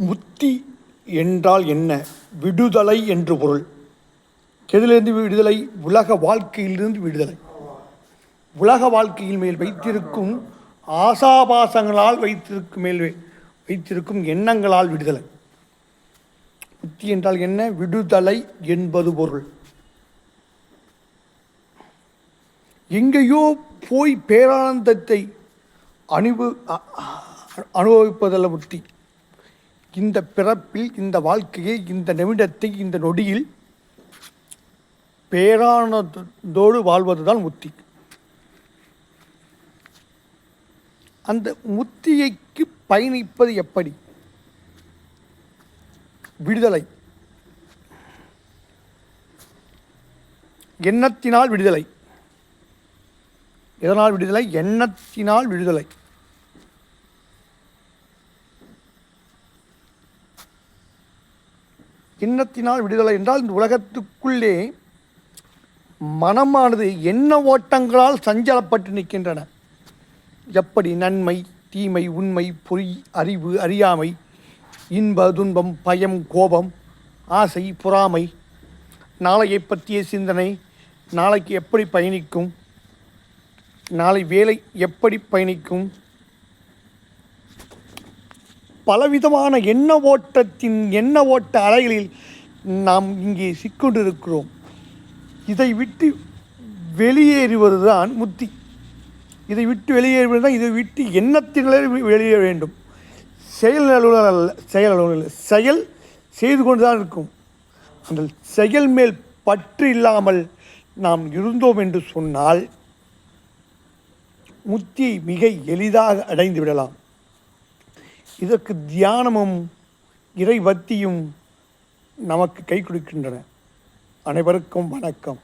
முத்தி என்றால் என்ன? விடுதலை என்று பொருள். எதிலிருந்து விடுதலை? உலக வாழ்க்கையிலிருந்து விடுதலை. உலக வாழ்க்கையில் மேல் வைத்திருக்கும் ஆசாபாசங்களால் வைத்திருக்கும் எண்ணங்களால் விடுதலை. முத்தி என்றால் என்ன? விடுதலை என்பது பொருள். எங்கேயோ போய் பேரானந்தத்தை அனுபவிப்பதல்ல முத்தி. இந்த பிறப்பில், இந்த வாழ்க்கையை, இந்த நிமிடத்தை, இந்த நொடியில் பேரானந்தோடு வாழ்வதுதான் முத்தி. அந்த முத்தியைக்கு பயணிப்பது எப்படி? விடுதலை. எண்ணத்தினால் விடுதலை. எதனால் விடுதலை? எண்ணத்தினால் விடுதலை. எண்ணத்தினால் விடுதலை என்றால் இந்த உலகத்துக்குள்ளே மனமானது எண்ண ஓட்டங்களால் சஞ்சலப்பட்டு நிற்கின்றன. எப்படி? நன்மை, தீமை, உண்மை, பொய், அறிவு, அறியாமை, இன்ப, துன்பம், பயம், கோபம், ஆசை, பொறாமை, நாளையை பற்றிய சிந்தனை, நாளைக்கு எப்படி பயணிக்கும், நாளை வேலை எப்படி பயணிக்கும், பலவிதமான எண்ண ஓட்ட அலைகளில் நாம் இங்கே சிக்கொண்டிருக்கிறோம். இதை விட்டு வெளியேறுவது தான் முத்தி. இதை விட்டு வெளியேறுவது தான். இதை விட்டு எண்ணத்தினாலே வெளியேற வேண்டும். செயல் செய்து கொண்டு தான் இருக்கும். அந்த செயல் மேல் பற்று இல்லாமல் நாம் இருந்தோம் என்று சொன்னால் முத்தியை மிக எளிதாக அடைந்து விடலாம். இதற்கு தியானமும் இறைபக்தியும் நமக்கு கை கொடுக்கின்றன. அனைவருக்கும் வணக்கம்.